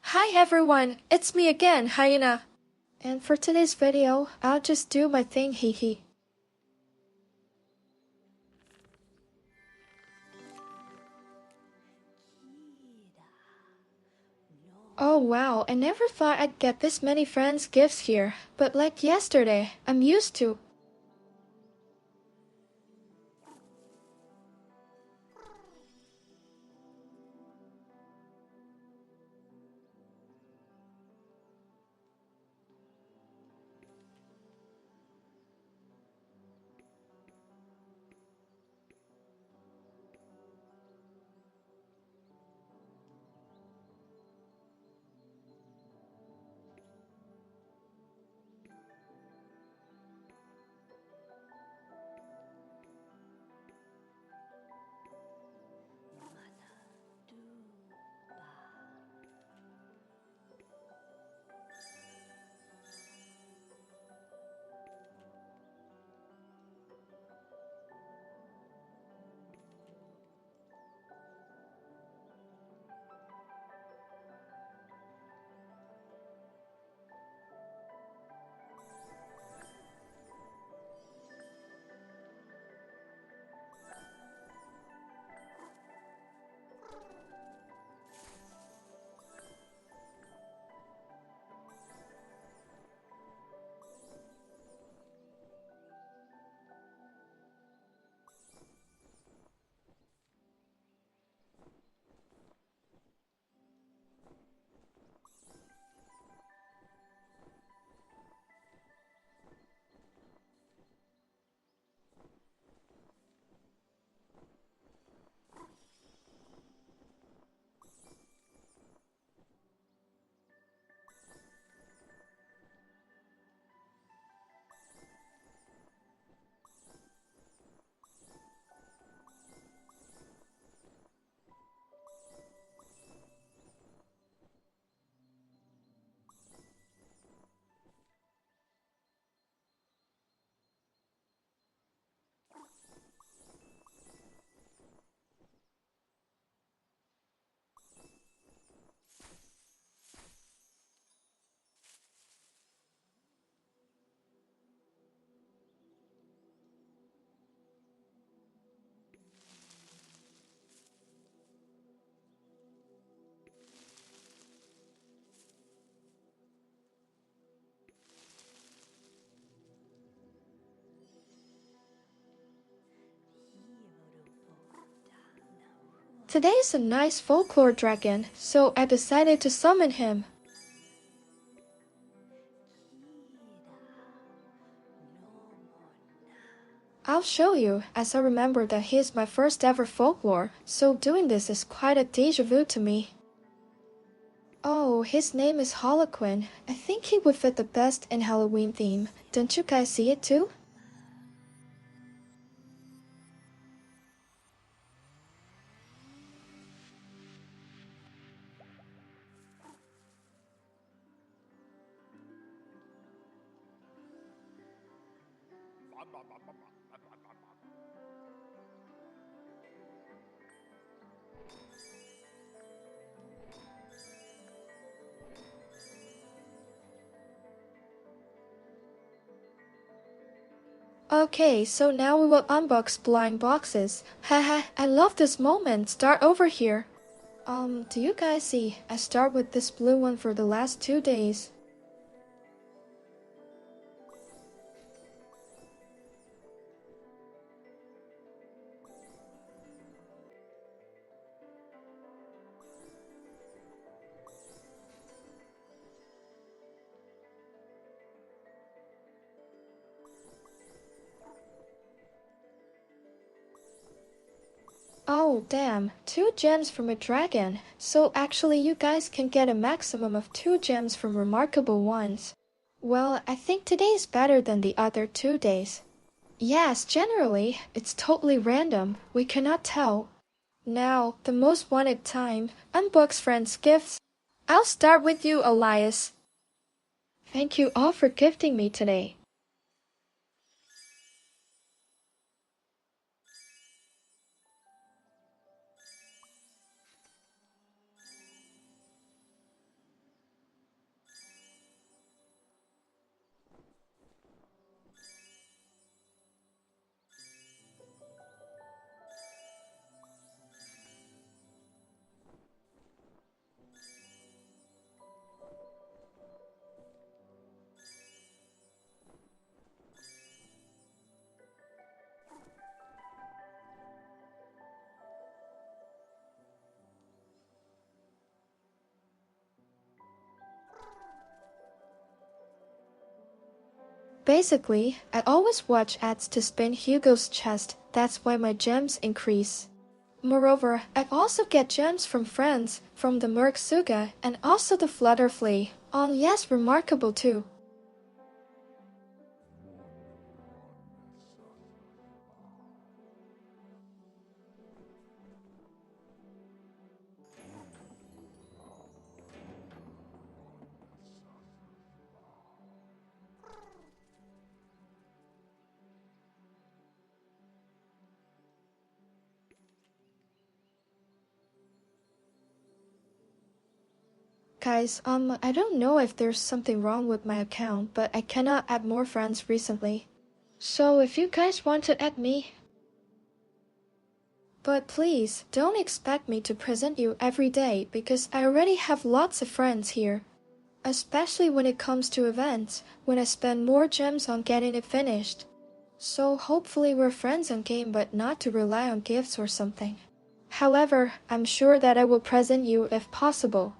Hi everyone, it's me again, Hyena. And for today's video, I'll just do my thing, hee hee. Oh wow, I never thought I'd get this many friends' gifts here, but like yesterday, I'm used to. Today's a nice folklore dragon, so I decided to summon him. I'll show you, as I remember that he is my first ever folklore, so doing this is quite a deja vu to me. Oh, his name is Hollowkin. I think he would fit the best in Halloween theme. Don't you guys see it too? Okay, so now we will unbox blind boxes. Haha, I love this moment. Start over here. Do you guys see? I start with this blue one for the last 2 days. Oh, damn. 2 gems from a dragon. So actually you guys can get a maximum of 2 gems from remarkable ones. Well, I think today is better than the other 2 days. Yes, generally, it's totally random. We cannot tell. Now, the most wanted time. Unbox friends' gifts. I'll start with you, Elias. Thank you all for gifting me today. Basically, I always watch ads to spin Hugo's chest, that's why my gems increase. Moreover, I also get gems from friends, from the Merksuga, and also the Flutterfly. Oh yes, remarkable too. Guys, I don't know if there's something wrong with my account, but I cannot add more friends recently. So if you guys want to add me, but please, don't expect me to present you every day because I already have lots of friends here. Especially when it comes to events, when I spend more gems on getting it finished. So hopefully we're friends on game but not to rely on gifts or something. However, I'm sure that I will present you if possible.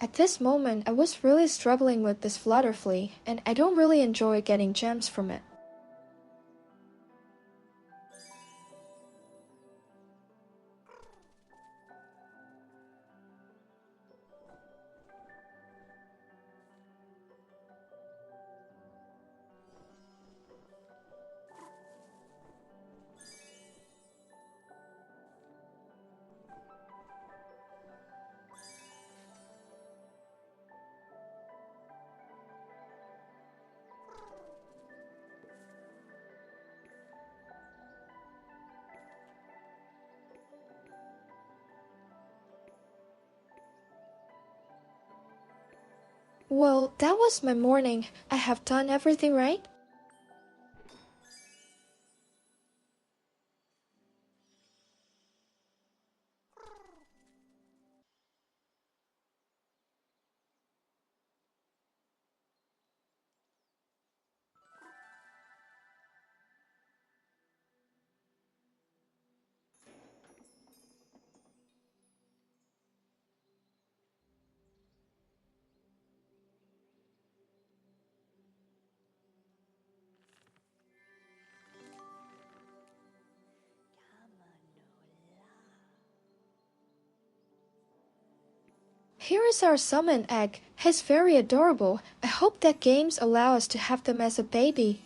At this moment, I was really struggling with this Flutterfly, and I don't really enjoy getting gems from it. Well, that was my morning. I have done everything right? Here is our summon egg. He's very adorable. I hope that games allow us to have them as a baby.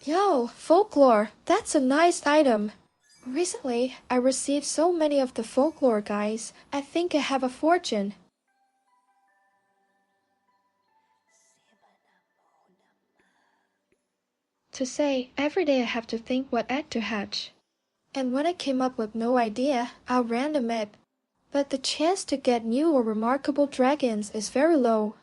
Yo, folklore, that's a nice item. Recently, I received so many of the folklore guys, I think I have a fortune. To say, every day I have to think what egg to hatch. And when I came up with no idea, I'll random it. But the chance to get new or remarkable dragons is very low.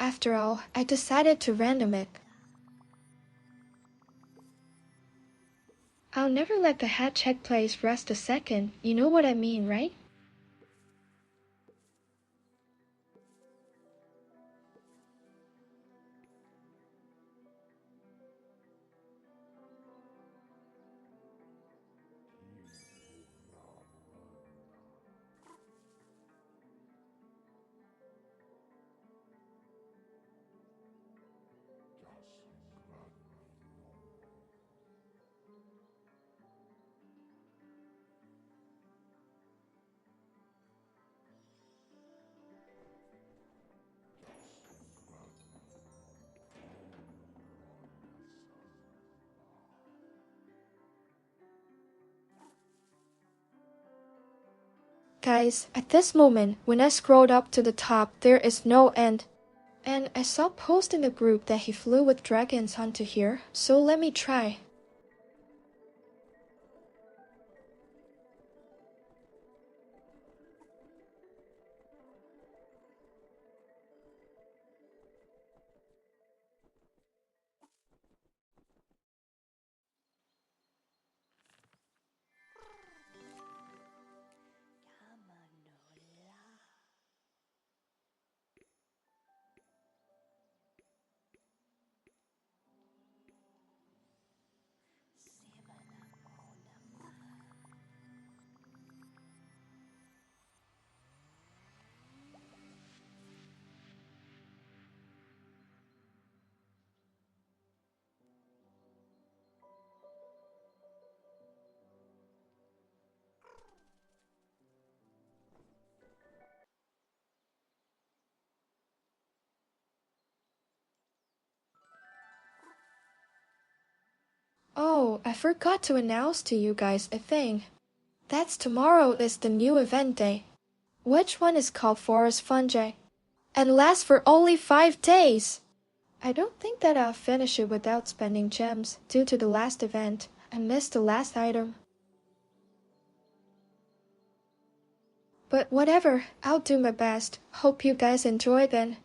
After all, I decided to random it. I'll never let the hat check place rest a second, you know what I mean, right? Guys, at this moment, when I scrolled up to the top, there is no end. And I saw post in the group that he flew with dragons onto here, so let me try. Oh, I forgot to announce to you guys a thing. That's tomorrow is the new event day. Which one is called Forest Fungi? And lasts for only 5 days! I don't think that I'll finish it without spending gems due to the last event. I missed the last item. But whatever, I'll do my best. Hope you guys enjoy then.